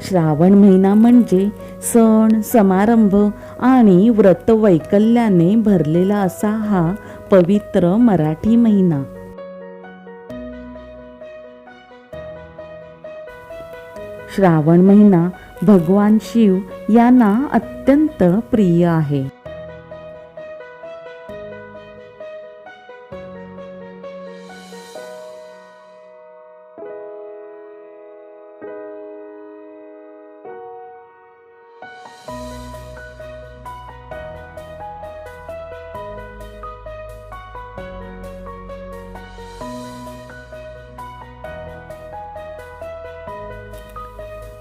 श्रावण महिना म्हणजे सण समारंभ आणि व्रतवैकल्याने भरलेला असा हा पवित्र मराठी महिना. श्रावण महिना भगवान शिव यांना अत्यंत प्रिय आहे.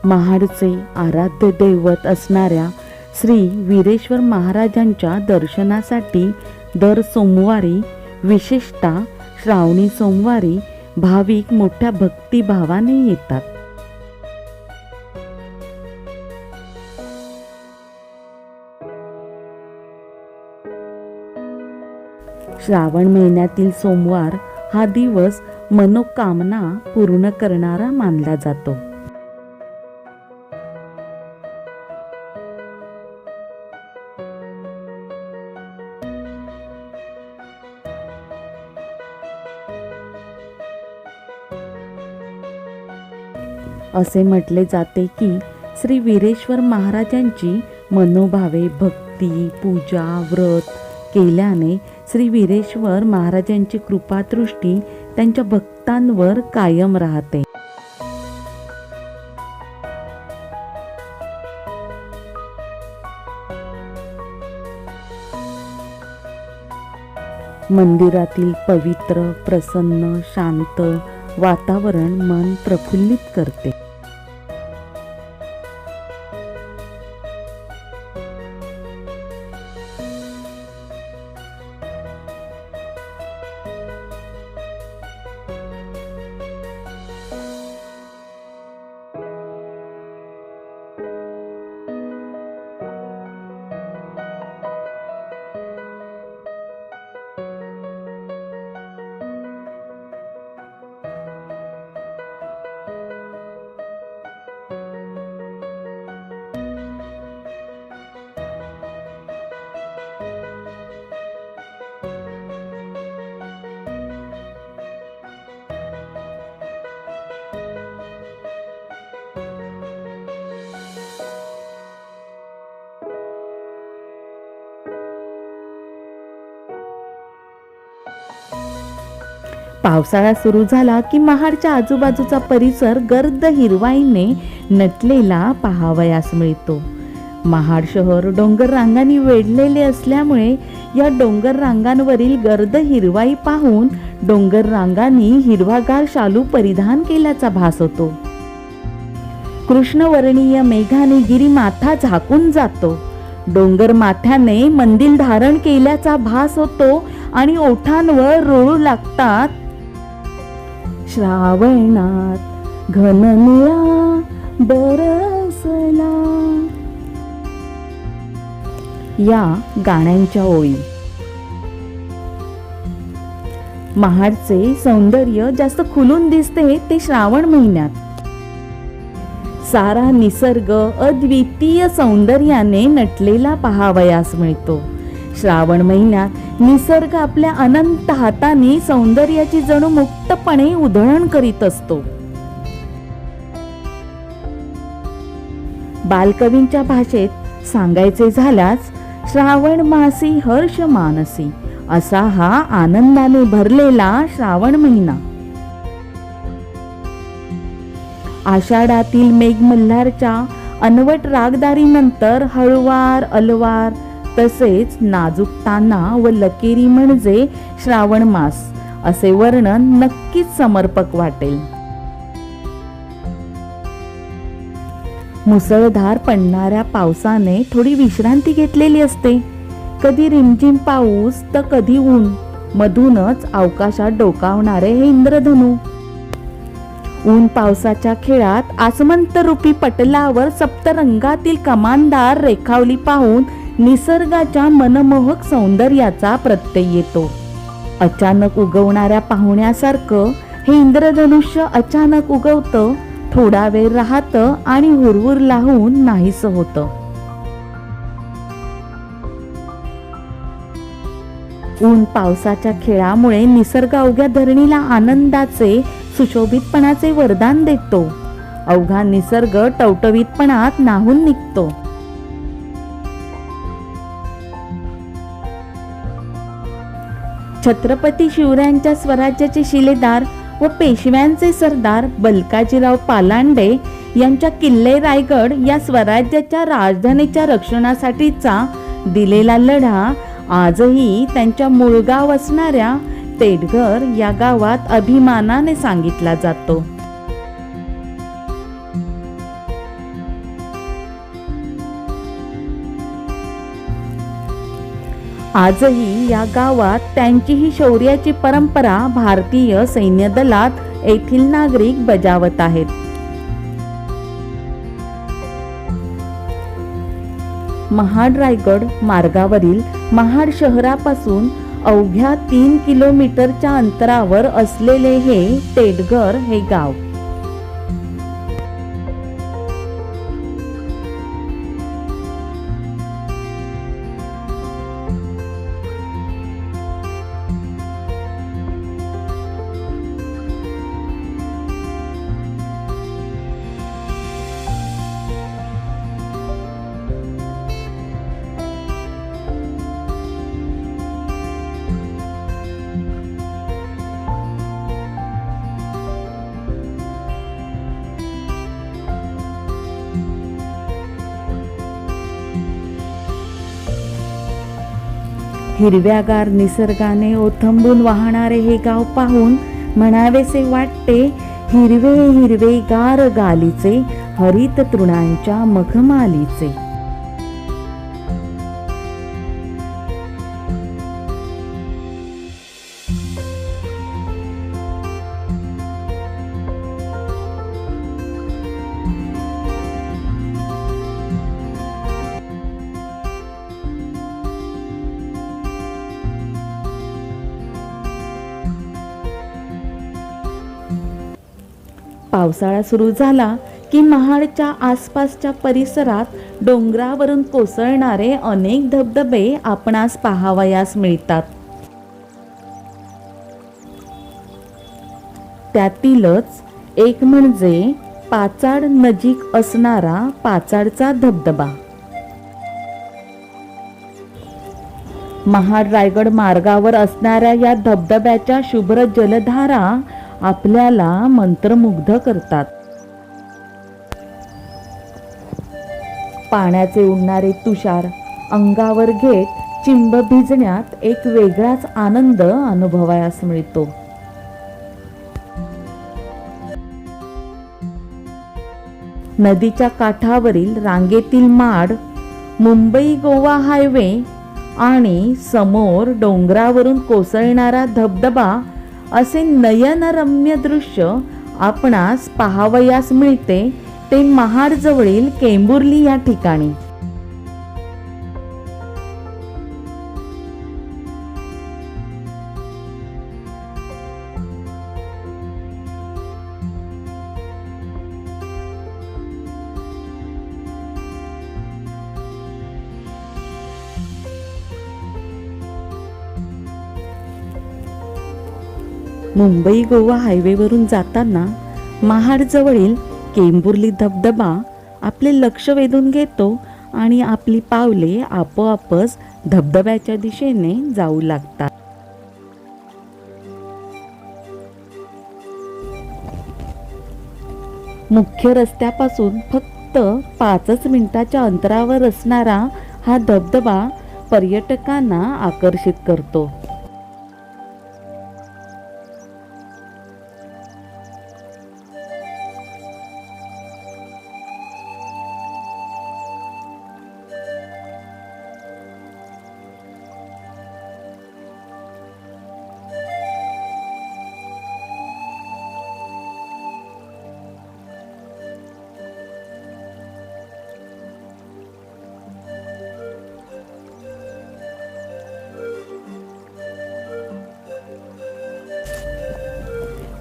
महाडचे आराध्य दैवत असणाऱ्या श्री वीरेश्वर महाराजांच्या दर्शनासाठी दर सोमवारी, विशेषतः श्रावणी सोमवारी भाविक मोठ्या भक्तिभावाने येतात. श्रावण महिन्यातील सोमवार हा दिवस मनोकामना पूर्ण करणारा मानला जातो. असे म्हटले जाते की श्री वीरेश्वर महाराजांची मनोभावे भक्ती, पूजा, व्रत केल्याने श्री वीरेश्वर महाराजांची कृपादृष्टी त्यांच्या भक्तांवर कायम राहते. मंदिरातील पवित्र, प्रसन्न, शांत वातावरण मन प्रफुल्लित करते. पावसाळा सुरू झाला की महाडच्या आजूबाजूचा परिसर गर्द हिरवाईने नटलेला पाहावयास मिळतो. महाड शहर डोंगर रांगांनी वेढलेले असल्यामुळे या डोंगर रांगांवरील गर्द हिरवाई पाहून डोंगर रांगांनी हिरवागार शालू परिधान केल्याचा भास होतो. कृष्णवर्णीय मेघाने गिरीमाथा झाकून जातो. डोंगर माथ्याने मंदिर धारण केल्याचा भास होतो आणि ओठांवर रोळू लागतात. श्रावणात घननिळा बरसला या गाण्यांच्या ओळी. महाडचे सौंदर्य जास्त खुलून दिसते ते श्रावण महिन्यात. सारा निसर्ग अद्वितीय सौंदर्याने नटलेला पाहावयास मिळतो. श्रावण महिन्यात निसर्ग आपल्या अनंत हातांनी सौंदर्याची जणू मुक्तपणे उधळण करीत असतो. बालकवींच्या भाषेत सांगायचे झाल्यास श्रावण मासी हर्ष मानसी असा हा आनंदाने भरलेला श्रावण महिना. आषाढातील मेघमल्हारच्या अनवट रागदारीनंतर हळुवार, अलवार तसेच नाजूक ताना व लकेरी म्हणजे श्रावण मास असे वर्णन नक्कीच समर्पक वाटेल. मुसळधार पडणाऱ्या पावसाने थोडी विश्रांती घेतलेली असते. कधी रिमझिम पाऊस तर कधी ऊन. मधूनच अवकाशात डोकावणारे हे इंद्रधनू. ऊन पावसाच्या खेळात आसमंत रूपी पटलावर सप्तरंगातील कमानदार रेखावली पाहून निसर्गाच्या मनमोहक सौंदर्याचा प्रत्यय येतो. अचानक उगवणाऱ्या पाहुण्यासारखं हे इंद्रधनुष्य अचानक उगवतं, थोडा वेळ राहतं आणि हुरहुर लावून नाहीसं होतं. ऊन पावसाच्या खेळामुळे निसर्ग अवघ्या धरणीला आनंदाचे, सुशोभितपणाचे वरदान देतो. अवघा निसर्ग टवटवीतपणात न्हाऊन निघतो. छत्रपती शिवरायांच्या स्वराज्याचे शिलेदार व पेशव्यांचे सरदार बलकाजीराव पालांडे यांच्या किल्ले रायगड या स्वराज्याच्या राजधानीच्या रक्षणासाठीचा दिलेला लढा आजही त्यांच्या मूळ गाव असणाऱ्या तेडघर या गावात अभिमानाने सांगितला जातो. आजही या गावात त्यांची ही शौर्याची परंपरा भारतीय सैन्य दलात येथील नागरिक बजावत आहेत. महाड रायगड मार्गावरील महाड शहरापासून अवघ्या 3 किलोमीटरच्या अंतरावर असलेले हे तेडघर हे गाव. हिरव्यागार निसर्गाने ओथंबून वाहणारे हे गाव पाहून म्हणावेसे वाटते, हिरवे हिरवे गार गालीचे, हरित तृणांच्या मखमालीचे. पावसाळा सुरू झाला की महाडच्या आसपासच्या परिसरात डोंगरावरून कोसळणारे अनेक धबधबे आपणास पाहावयास मिळतात. त्यातीलच एक म्हणजे पाचाड नजीक असणारा पाचाडचा धबधबा. महाड रायगड मार्गावर असणाऱ्या या धबधब्याच्या शुभ्र जलधारा आपल्याला मंत्रमुग्ध करतात. पाण्याचे उडणारे तुषार अंगावर घेत चिंब भिजण्यात एक वेगळाच आनंद अनुभवायास मिळतो. नदीच्या काठावरील रांगेतील माड, मुंबई गोवा हायवे आणि समोर डोंगरावरून कोसळणारा धबधबा असे नयनरम्य दृश्य आपणास पाहावयास मिळते ते महाड जवळील केंबुर्ली या ठिकाणी. मुंबई गोवा हायवेवरून जाताना महाड जवळील केंबुर्ली धबधबा आपले लक्ष वेधून घेतो आणि आपली पावले आपोआपच धबधब्याच्या दिशेने जाऊ लागतात. मुख्य रस्त्यापासून फक्त 5 मिनिटाच्या अंतरावर असणारा हा धबधबा पर्यटकांना आकर्षित करतो.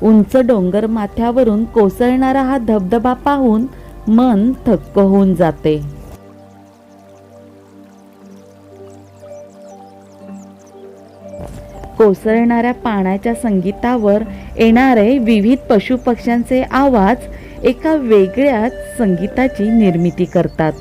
उंच डोंगर माथ्यावरून कोसळणारा हा धबधबा पाहून मन थक्क होऊन जाते. कोसळणाऱ्या पाण्याच्या संगीतावर येणारे विविध पशुपक्ष्यांचे आवाज एका वेगळ्याच संगीताची निर्मिती करतात.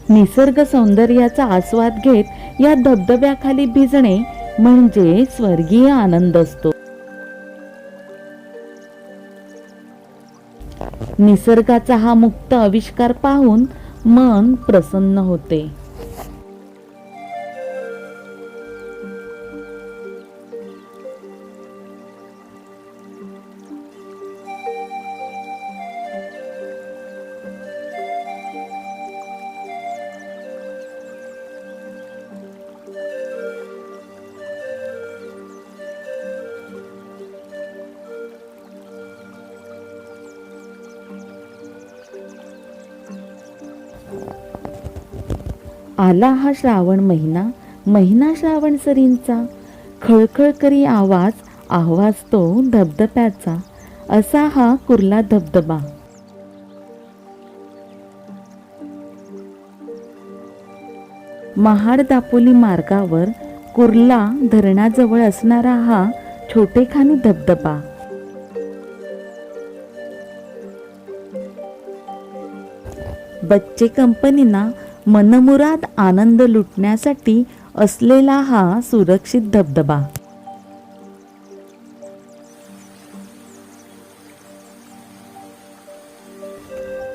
निसर्ग सौंदर्याचा आस्वाद घेत या धबधब्याखाली भिजणे म्हणजे स्वर्गीय आनंद असतो. निसर्गाचा हा मुक्त आविष्कार पाहून मन प्रसन्न होते. आला हा श्रावण महिना, महिना श्रावण सरींचा, खळखळ करी आवाज तो धबधब्याचा, असा हा कुर्ला धबधबा. महाड दापोली मार्गावर कुर्ला धरणाजवळ असणारा हा छोटेखानी धबधबा. बच्चे कंपनीना मनमुराद आनंद लुटण्यासाठी असलेला हा सुरक्षित धबधबा.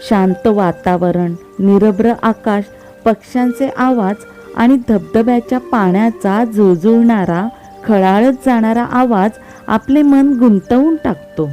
शांत वातावरण, निरभ्र आकाश, पक्ष्यांचे आवाज आणि धबधब्याच्या पाण्याचा झुळझुळणारा, खळाळत जाणारा आवाज आपले मन गुंतवून टाकतो.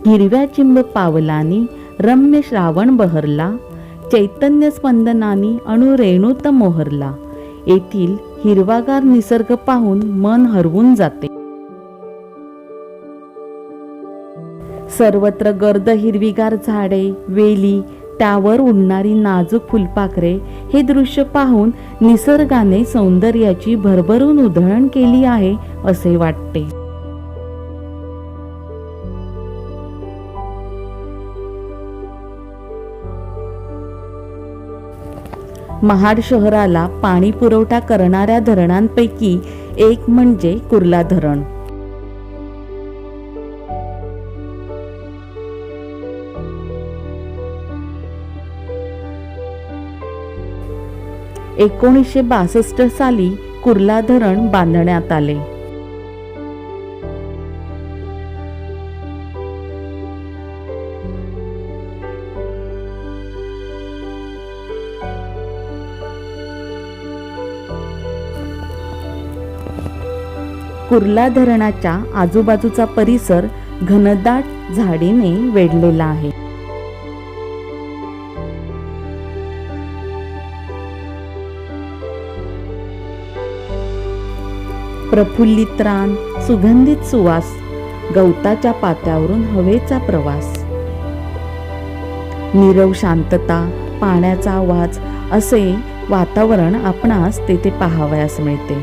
हिरव्या चिंब पावलानी रम्य श्रावण बहरला, चैतन्य स्पंदनानी अणुरेणूत मोहरला. येथील हिरवागार निसर्ग पाहून मन हरवून जाते. सर्वत्र गर्द हिरवीगार झाडे, वेली, त्यावर उडणारी नाजूक फुलपाखरे, हे दृश्य पाहून निसर्गाने सौंदर्याची भरभरून उधळण केली आहे असे वाटते. महाड शहराला पाणी पुरवठा करणाऱ्या धरणांपैकी एक म्हणजे कुर्ला धरण. (1962) साली कुर्ला धरण बांधण्यात आले. कुर्ला धरणाच्या आजूबाजूचा परिसर घनदाट झाडीने वेढलेला आहे. प्रफुल्लित रान, सुगंधित सुवास, गवताच्या पात्यावरून हवेचा प्रवास, नीरव शांतता, पाण्याचा आवाज, असे वातावरण आपणास तेथे पाहावयास मिळते.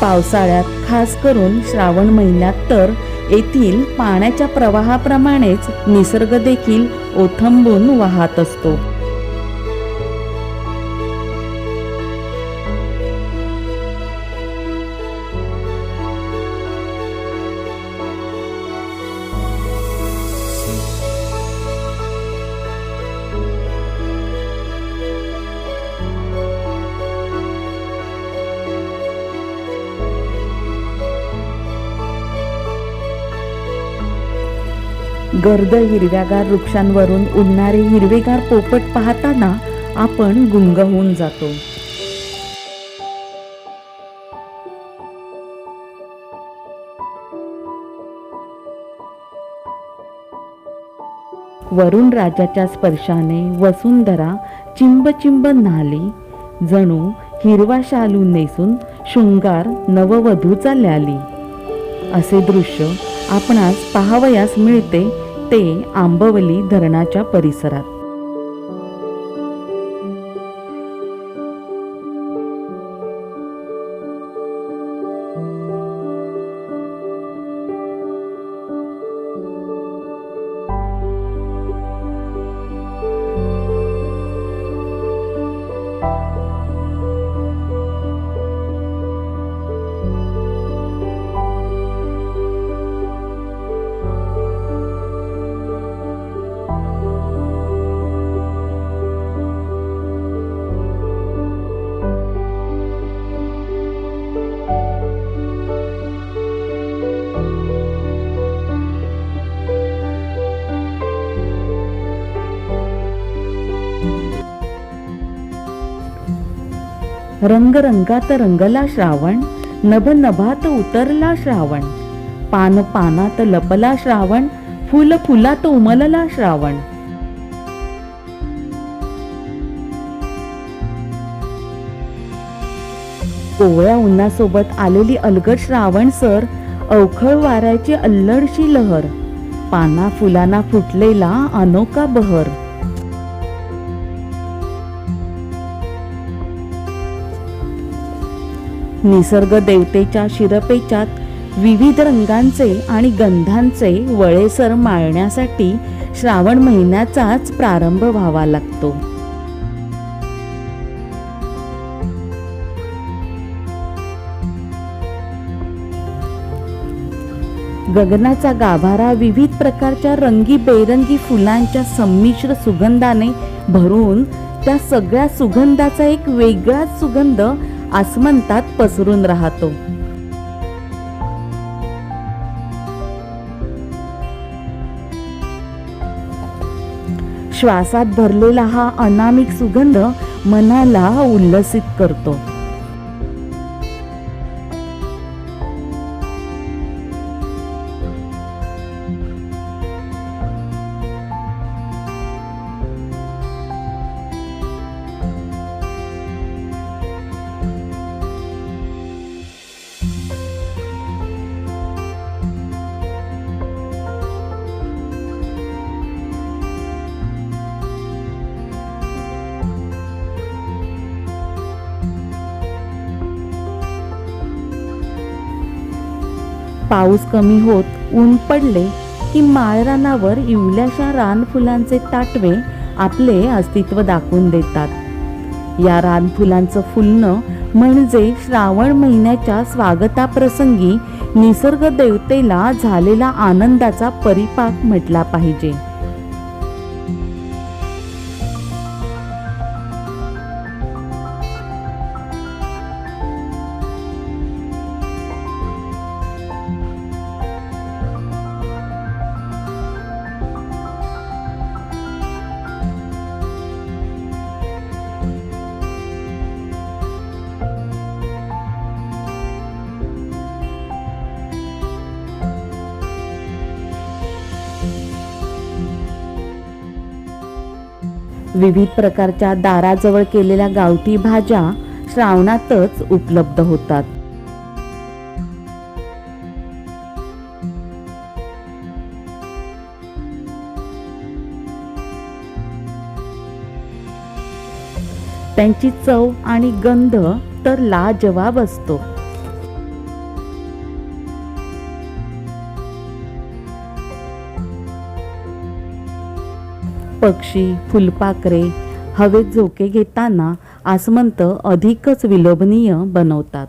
पावसाळ्यात, खास करून श्रावण महिन्यात तर येथील पाण्याच्या प्रवाहाप्रमाणेच निसर्ग देखील ओथंबून वाहत असतो. गर्द हिरव्यागार वृक्षांवरून उडणारे हिरवेगार पोपट पाहताना आपण गुंग होऊन जातो. वरुण राजाच्या स्पर्शाने वसुंधरा चिंब चिंब न्हाली, जणू हिरवा शालू नेसून शृंगार नववधूचा ल्याली. असे दृश्य आपणास पाहावयास मिळते ते आंबवली धरणाच्या परिसरात. रंग रंगात रंगला श्रावण, नभ नभात उतरला श्रावण, पान पानात लपला श्रावण, फुल फुलात उमलला श्रावण. कोवळ्या उन्हासोबत आलेली अलगद श्रावण सर, अवखळ वाऱ्याची अल्लडशी लहर, पाना फुलांना फुटलेला अनोखा बहर. निसर्ग देवतेच्या शिरपेचात विविध रंगांचे आणि गंधांचे वळेसर माळण्यासाठी श्रावण महिन्याचाच प्रारंभ व्हावा लागतो. गगनाचा गाभारा विविध प्रकारच्या रंगीबेरंगी फुलांच्या संमिश्र सुगंधाने भरून त्या सगळ्या सुगंधाचा एक वेगळाच सुगंध आसमंतात पसरून राहतो. श्वासात भरलेला हा अनामिक सुगंध मनाला उल्लसित करतो. पाऊस कमी होत ऊन पडले की माळरानावर इवल्याशा रानफुलांचे ताटवे आपले अस्तित्व दाखवून देतात. या रानफुलांचं फुलणं म्हणजे श्रावण महिन्याच्या स्वागताप्रसंगी निसर्ग देवतेला झालेला आनंदाचा परिपाक म्हटला पाहिजे. विविध प्रकारच्या दाराजवळ केलेल्या गावठी भाज्या श्रावणातच उपलब्ध होतात. त्यांची चव आणि गंध तर लाजवाब असतो. पक्षी, फुलपाखरे हवेत झोके घेताना आसमंत अधिकच विलोभनीय बनवतात.